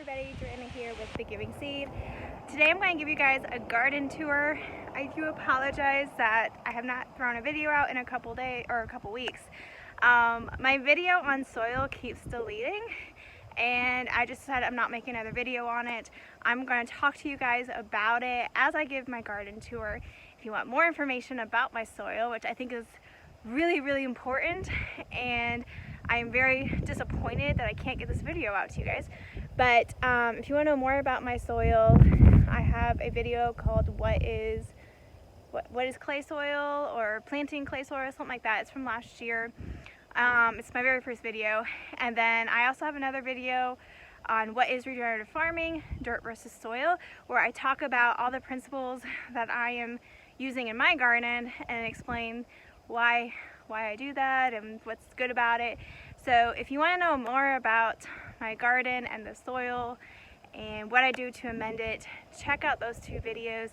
everybody, Joanna here with The Giving Seed. Today I'm going to give you guys a garden tour. I do apologize that I have not thrown a video out in a couple days or a couple weeks. My video on soil keeps deleting and I just decided I'm not making another video on it. I'm going to talk to you guys about it as I give my garden tour. If you want more information about my soil, which I think is really important, and I am very disappointed that I can't get this video out to you guys. But if you want to know more about my soil, I have a video called what is clay soil, or planting clay soil, something like that. It's from last year. It's my very first video. And then I also have another video on what is regenerative farming, dirt versus soil, where I talk about all the principles that I am using in my garden and explain why I do that and what's good about it. So if you want to know more about my garden and the soil and what I do to amend it, check out those two videos.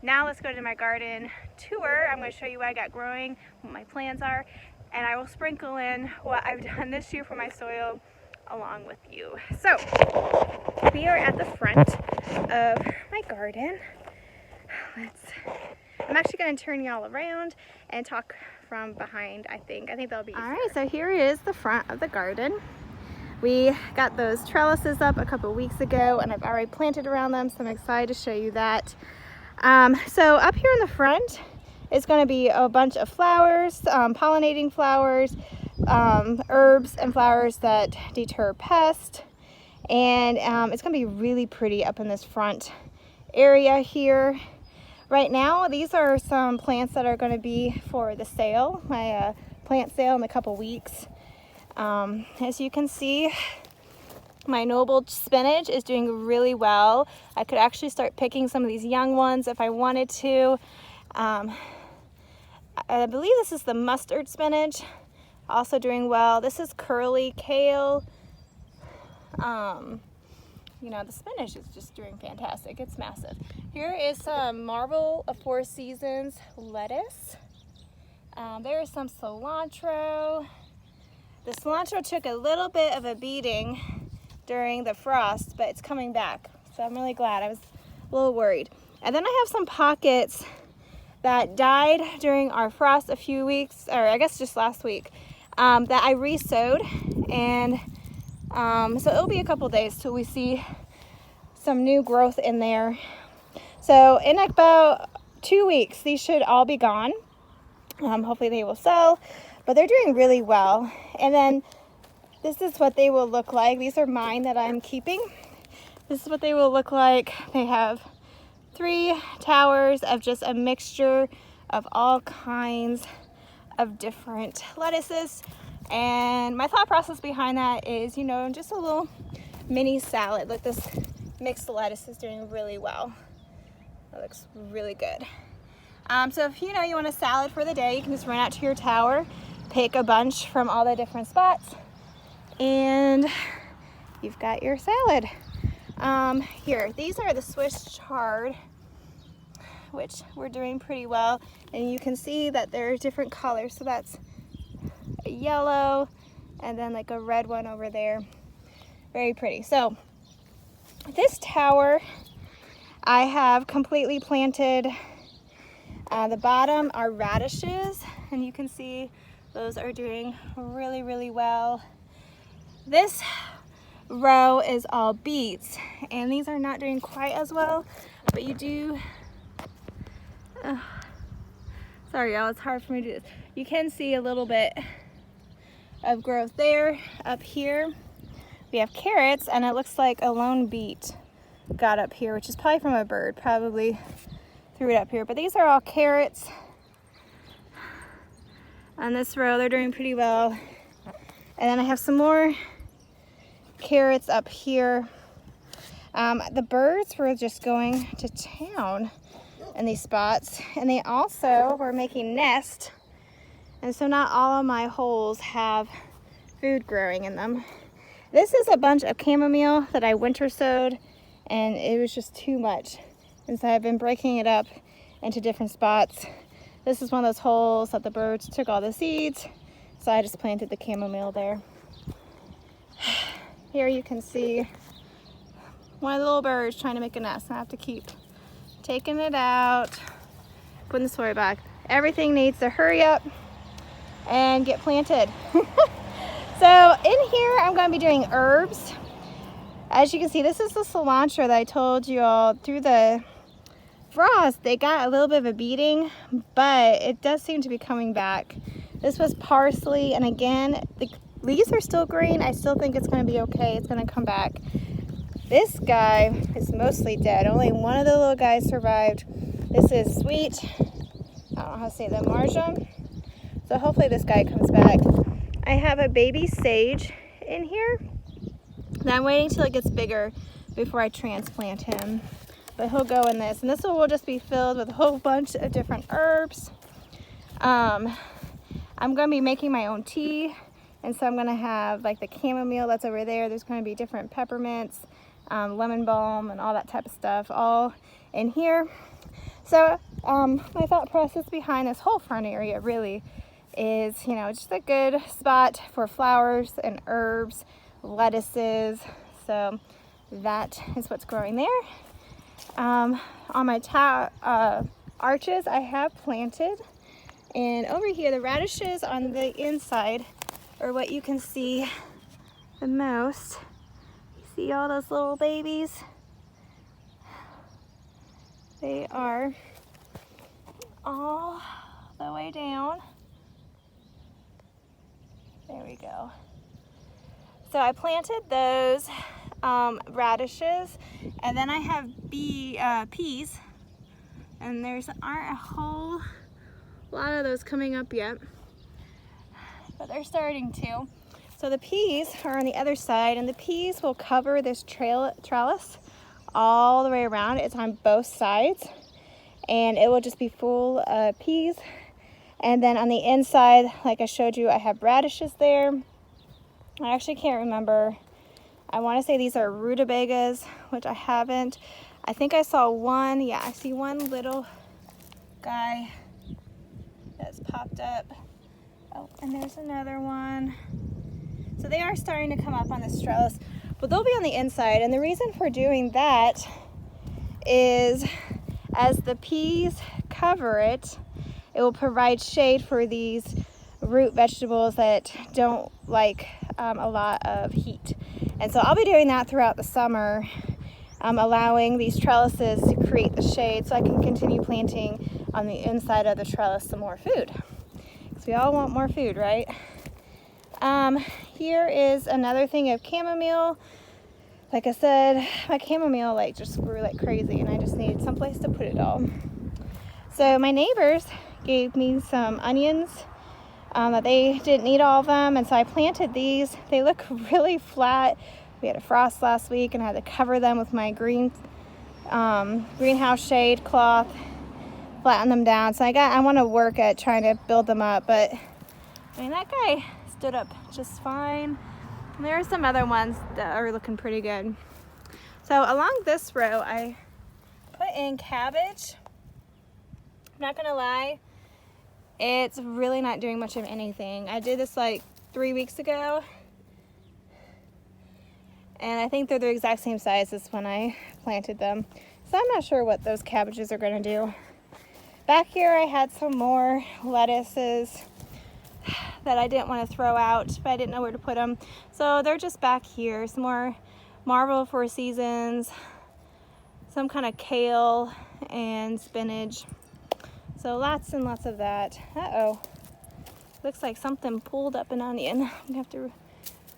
Now let's go to my garden tour. I'm going to show you what I got growing, what my plans are, and I will sprinkle in what I've done this year for my soil along with you. So we are at the front of my garden. I'm actually going to turn y'all around and talk from behind. I think that'll be easier. All right, so here is the front of the garden. We got those trellises up a couple weeks ago and I've already planted around them, so I'm excited to show you that. So up here in the front is going to be a bunch of flowers, pollinating flowers, herbs and flowers that deter pests, and it's going to be really pretty up in this front area here. Right now, these are some plants that are going to be for the sale, my plant sale in a couple weeks. As you can see, my noble spinach is doing really well. I could actually start picking some of these young ones if I wanted to. I believe this is the mustard spinach, also doing well. This is curly kale. You know, the spinach is just doing fantastic. It's massive. Here is some Marvel of Four Seasons lettuce. There is some cilantro. The cilantro took a little bit of a beating during the frost, but it's coming back. So I'm really glad. I was a little worried. And then I have some pockets that died during our frost a few weeks, or I guess just last week, that I re-sowed. And so it'll be a couple days till we see some new growth in there. So in about 2 weeks, these should all be gone. Hopefully they will sell, but they're doing really well. And then this is what they will look like. These are mine that I'm keeping. This is what they will look like. They have 3 towers of just a mixture of all kinds of different lettuces. And my thought process behind that is, you know, just a little mini salad. Like, this mixed lettuce is doing really well. That looks really good. So if you know you want a salad for the day, you can just run out to your tower, pick a bunch from all the different spots, and you've got your salad. Here, these are the Swiss chard, which we're doing pretty well. And you can see that there's different colors. So that's a yellow and then like a red one over there. Very pretty. So this tower I have completely planted. The bottom are radishes, and you can see those are doing really well. This row is all beets, and these are not doing quite as well, but you do sorry y'all, it's hard for me to do this. You can see a little bit of growth there. Up here we have carrots, and it looks like a lone beet got up here, which is probably from a bird, probably threw it up here. But these are all carrots. On this row they're doing pretty well. And then I have some more carrots up here. The birds were just going to town in these spots, and they also were making nests, and so not all of my holes have food growing in them. This is a bunch of chamomile that I winter sowed, and it was just too much, and so I've been breaking it up into different spots. This is one of those holes that the birds took all the seeds, so I just planted the chamomile there. Here you can see one of the little birds trying to make a nest. I have to keep taking it out, putting the soil back. Everything needs to hurry up and get planted. So in here, I'm going to be doing herbs. As you can see, this is the cilantro that I told you all through the frost. They got a little bit of a beating, but it does seem to be coming back. This was parsley, and again, the leaves are still green. I still think it's going to be okay. It's going to come back. This guy is mostly dead. Only one of the little guys survived. This is sweet. I don't know how to say that, marjoram. So hopefully this guy comes back. I have a baby sage in here. Now I'm waiting till it gets bigger before I transplant him. But he'll go in this. And this will just be filled with a whole bunch of different herbs. I'm going to be making my own tea. And so I'm going to have like the chamomile that's over there. There's going to be different peppermints, lemon balm, and all that type of stuff all in here. So my thought process behind this whole front area really is, you know, just a good spot for flowers and herbs, lettuces. So that is what's growing there. On my arches I have planted, and over here the radishes on the inside are what you can see the most. You see all those little babies? They are all the way down. There we go. So I planted those radishes, and then I have peas, and there's aren't a whole lot of those coming up yet, but they're starting to. So the peas are on the other side, and the peas will cover this trellis all the way around. It's on both sides, and it will just be full of peas. And then on the inside, like I showed you, I have radishes there. I actually can't remember. I want to say these are rutabagas, which I haven't. I think I saw one. Yeah, I see one little guy that's popped up. Oh, and there's another one. So they are starting to come up on this trellis, but they'll be on the inside. And the reason for doing that is as the peas cover it, it will provide shade for these root vegetables that don't like a lot of heat. And so I'll be doing that throughout the summer, allowing these trellises to create the shade so I can continue planting on the inside of the trellis some more food. Because we all want more food, right? Here is another thing of chamomile. Like I said, my chamomile just grew like crazy, and I just needed someplace to put it all. So my neighbors gave me some onions that they didn't need all of them, and so I planted these. They look really flat. We had a frost last week, and I had to cover them with my greenhouse shade cloth, flatten them down. So I want to work at trying to build them up, but I mean, that guy stood up just fine. And there are some other ones that are looking pretty good. So along this row, I put in cabbage. I'm not gonna lie, it's really not doing much of anything. I did this like 3 weeks ago, and I think they're the exact same size as when I planted them. So I'm not sure what those cabbages are gonna do. Back here I had some more lettuces that I didn't want to throw out, but I didn't know where to put them. So they're just back here. Some more Marvel Four Seasons, some kind of kale and spinach. So lots and lots of that. Uh-oh. Looks like something pulled up an onion. I'm gonna have to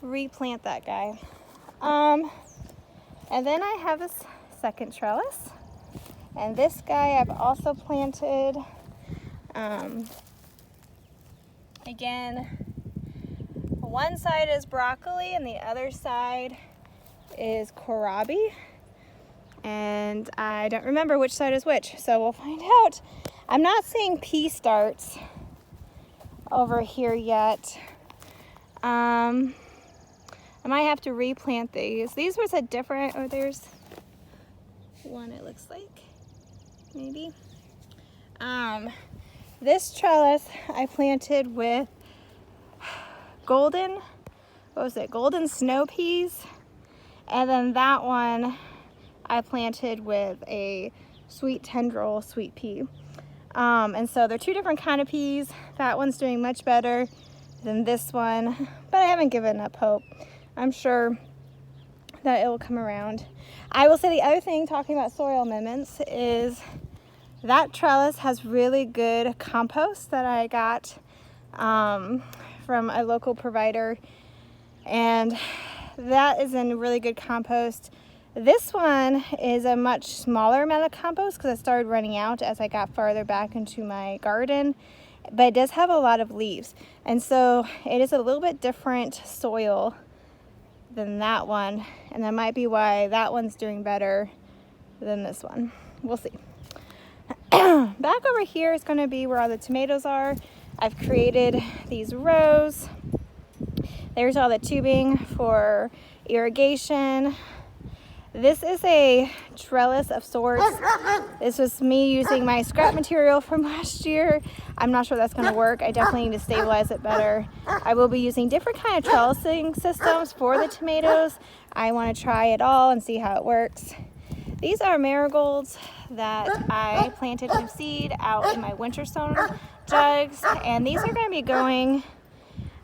replant that guy. And then I have this second trellis. And this guy I've also planted. Again, one side is broccoli and the other side is kohlrabi. And I don't remember which side is which, so we'll find out. I'm not seeing pea starts over here yet. I might have to replant these. These was a different, oh, there's one it looks like, maybe. This trellis I planted with golden snow peas, and then that one I planted with a sweet tendril sweet pea. And so they're two different kind of peas. That one's doing much better than this one, but I haven't given up hope. I'm sure that it will come around. I will say the other thing, talking about soil amendments, is that trellis has really good compost that I got from a local provider, and that is in really good compost. This one is a much smaller amount of compost because I started running out as I got farther back into my garden, but it does have a lot of leaves, and so it is a little bit different soil than that one, and that might be why that one's doing better than this one. We'll see. Back over here is going to be where all the tomatoes are. I've created these rows. There's all the tubing for irrigation. This is a trellis of sorts. This was me using my scrap material from last year. I'm not sure that's going to work. I definitely need to stabilize it better. I will be using different kind of trellising systems for the tomatoes. I want to try it all and see how it works. These are marigolds that I planted from seed out in my winter sown jugs, and these are going to be going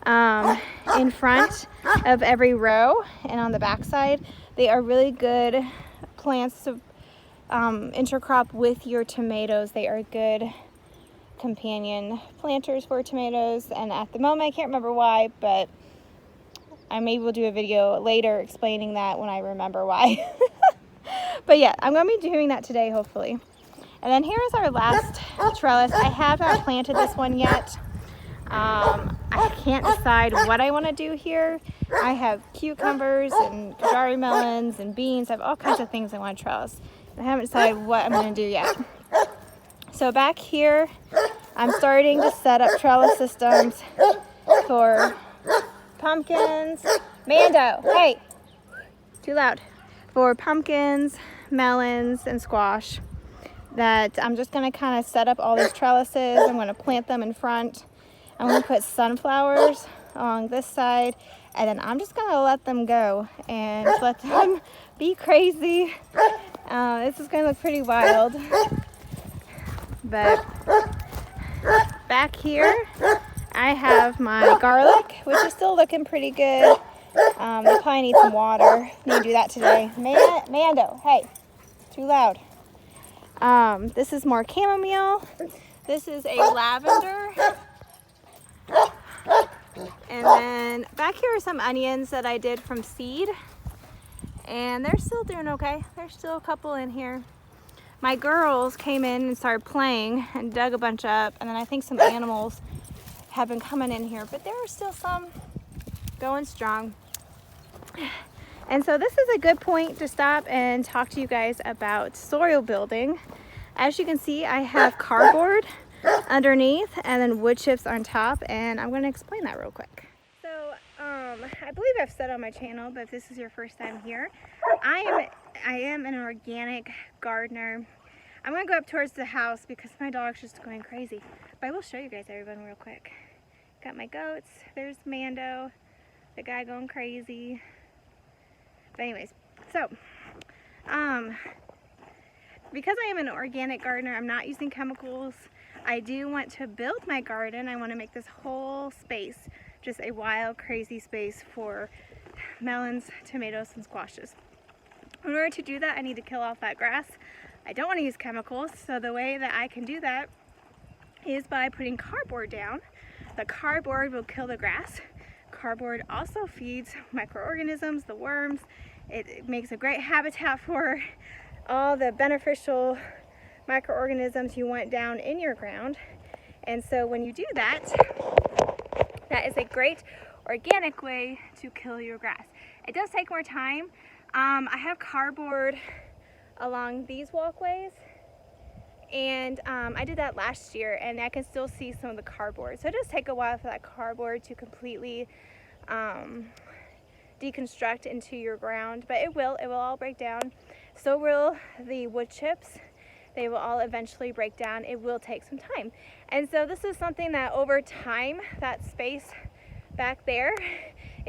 in front of every row and on the back side. They are really good plants to intercrop with your tomatoes. They are good companion planters for tomatoes, and at the moment I can't remember why, but I maybe will do a video later explaining that when I remember why. But yeah, I'm going to be doing that today, hopefully. And then here is our last trellis. I have not planted this one yet. I can't decide what I want to do here. I have cucumbers and Kajari melons and beans. I have all kinds of things I want to trellis. I haven't decided what I'm going to do yet. So back here, I'm starting to set up trellis systems for pumpkins. Mando, hey, too loud. For pumpkins, melons, and squash. That I'm just going to kind of set up all these trellises. I'm going to plant them in front. I'm going to put sunflowers along this side, and then I'm just going to let them go and let them be crazy. This is going to look pretty wild. But back here, I have my garlic, which is still looking pretty good. They probably need some water. Need to do that today. Mando, hey, too loud. This is more chamomile. This is a lavender. And then back here are some onions that I did from seed. And they're still doing okay. There's still a couple in here. My girls came in and started playing and dug a bunch up. And then I think some animals have been coming in here. But there are still some going strong. And so this is a good point to stop and talk to you guys about soil building. As you can see, I have cardboard underneath and then wood chips on top, and I'm going to explain that real quick. So I believe I've said on my channel, but if this is your first time here, I am an organic gardener. I'm going to go up towards the house because my dog's just going crazy, but I will show you guys everyone real quick. Got my goats. There's Mando, the guy going crazy. But anyways, so because I am an organic gardener, I'm not using chemicals. I do want to build my garden. I want to make this whole space just a wild, crazy space for melons, tomatoes, and squashes. In order to do that, I need to kill off that grass. I don't want to use chemicals, so the way that I can do that is by putting cardboard down. The cardboard will kill the grass. Cardboard also feeds microorganisms, the worms. It makes a great habitat for all the beneficial microorganisms you want down in your ground. And so when you do that, that is a great organic way to kill your grass. It does take more time. I have cardboard along these walkways, and I did that last year, and I can still see some of the cardboard. So it does take a while for that cardboard to completely deconstruct into your ground, but it will all break down. So will the wood chips. They will all eventually break down. It will take some time. And so this is something that over time, that space back there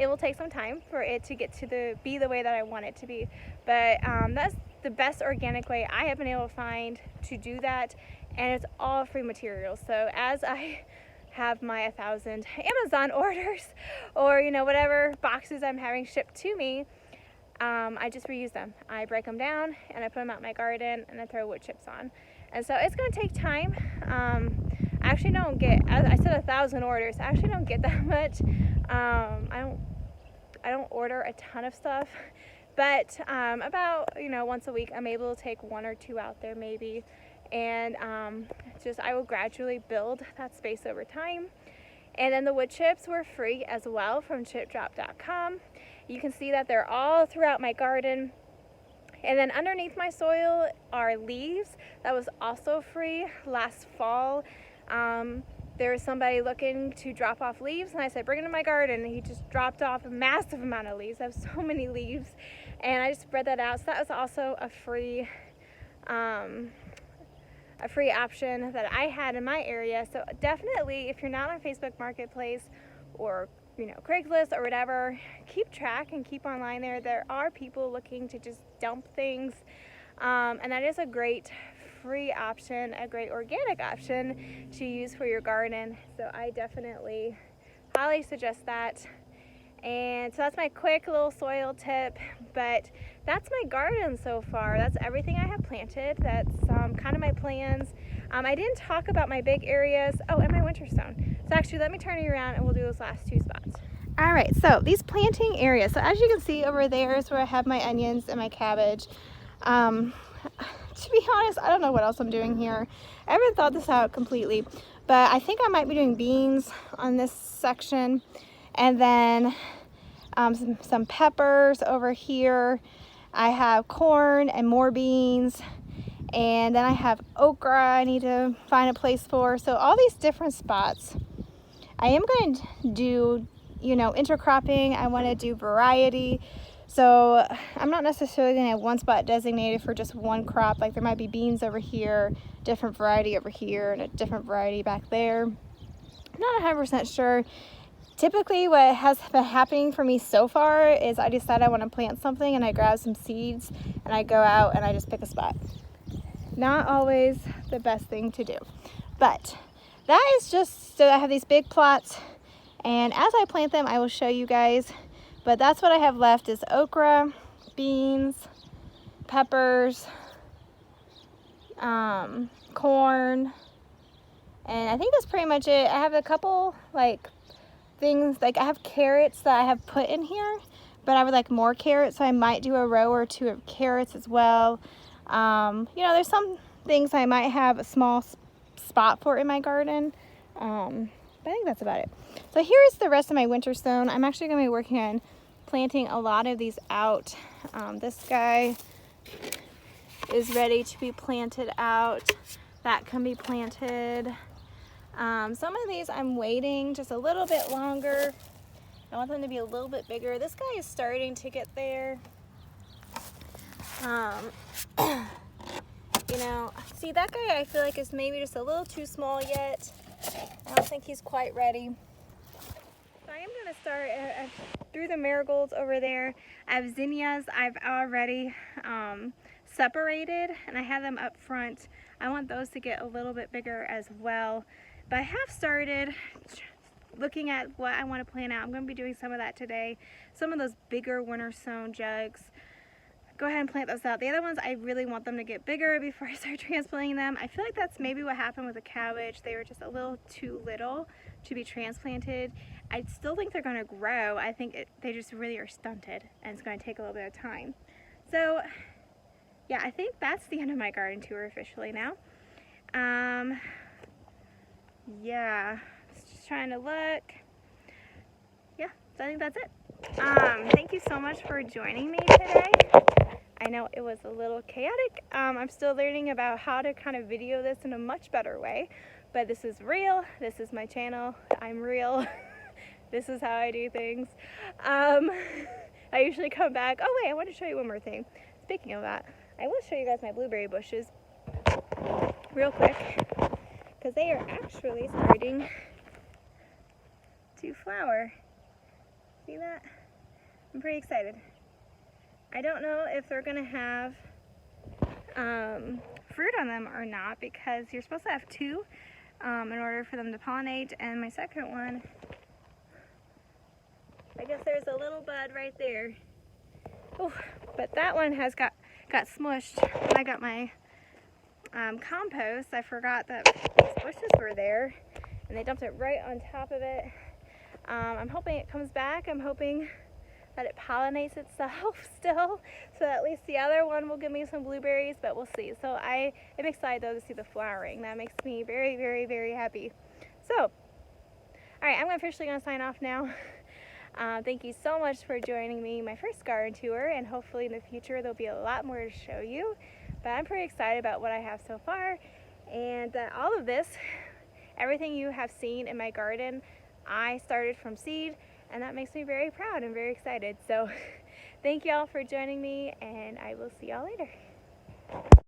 it will take some time for it to get to be the way that I want it to be. But that's the best organic way I have been able to find to do that, and it's all free materials. So as I have my 1,000 Amazon orders, or you know, whatever boxes I'm having shipped to me, I just reuse them. I break them down and I put them out in my garden, and I throw wood chips on. And so it's going to take time. I actually don't get, as I said, 1,000 orders. I actually don't get that much. I don't order a ton of stuff, but about, you know, once a week I'm able to take 1 or 2 out there maybe. And I will gradually build that space over time. And then the wood chips were free as well from chipdrop.com. You can see that they're all throughout my garden. And then underneath my soil are leaves. That was also free last fall. There was somebody looking to drop off leaves, and I said, bring it to my garden. And he just dropped off a massive amount of leaves. I have so many leaves, and I just spread that out. So that was also a free option that I had in my area. So definitely, if you're not on Facebook Marketplace or, you know, Craigslist or whatever, keep track and keep online there. There are people looking to just dump things, and that is a great free option, a great organic option to use for your garden. So I definitely highly suggest that. And so that's my quick little soil tip, but that's my garden so far. That's everything I have planted. That's kind of my plans. I didn't talk about my big areas. Oh, and my winter stone. So actually, let me turn you around and we'll do those last 2 spots. All right, so these planting areas. So as you can see over there is where I have my onions and my cabbage. To be honest, I don't know what else I'm doing here. I haven't thought this out completely, but I think I might be doing beans on this section, and then some peppers over here. I have corn and more beans, and then I have okra I need to find a place for. So all these different spots. I am going to do, you know, intercropping. I want to do variety. So I'm not necessarily going to have one spot designated for just one crop. Like there might be beans over here, different variety over here, and a different variety back there. I'm not 100% sure. Typically what has been happening for me so far is I decide I want to plant something and I grab some seeds and I go out and I just pick a spot. Not always the best thing to do. But that is just so I have these big plots, and as I plant them I will show you guys. But that's what I have left is okra, beans, peppers, corn, and I think that's pretty much it. I have a couple like things, like I have carrots that I have put in here, but I would like more carrots, so I might do a row or 2 of carrots as well. You know, there's some things I might have a small spot for in my garden, but I think that's about it. So here's the rest of my winter stone. I'm actually going to be working on planting a lot of these out. This guy is ready to be planted out. That can be planted. Some of these I'm waiting just a little bit longer. I want them to be a little bit bigger. This guy is starting to get there. You know, see that guy I feel like is maybe just a little too small yet. I don't think he's quite ready. So I am going to start through the marigolds over there. I have zinnias I've already separated, and I have them up front. I want those to get a little bit bigger as well. But I have started looking at what I want to plant out. I'm going to be doing some of that today. Some of those bigger winter sown jugs. Go ahead and plant those out. The other ones, I really want them to get bigger before I start transplanting them. I feel like that's maybe what happened with the cabbage. They were just a little too little to be transplanted. I still think they're going to grow. I think they just really are stunted, and it's going to take a little bit of time. So yeah, I think that's the end of my garden tour officially now. Yeah, just trying to look. Yeah, so I think that's it. Thank you so much for joining me today. I know it was a little chaotic. I'm still learning about how to kind of video this in a much better way, but this is real. This is my channel. I'm real. This is how I do things. I usually come back. Oh wait, I want to show you one more thing. Speaking of that, I will show you guys my blueberry bushes real quick, because they are actually starting to flower. See that? I'm pretty excited. I don't know if they're gonna have fruit on them or not, because you're supposed to have two in order for them to pollinate, and my second one, I guess there's a little bud right there. Oh, but that one has got smushed when I got my compost. I forgot that these bushes were there, and they dumped it right on top of it. I'm hoping it comes back. I'm hoping that it pollinates itself still, so at least the other one will give me some blueberries, but we'll see. So I am excited though to see the flowering. That makes me very, very, very happy. So, all right, I'm officially gonna sign off now. Thank you so much for joining me my first garden tour, and hopefully in the future there'll be a lot more to show you. But I'm pretty excited about what I have so far, and all of this, everything you have seen in my garden, I started from seed, and that makes me very proud and very excited. So thank you all for joining me, and I will see y'all later.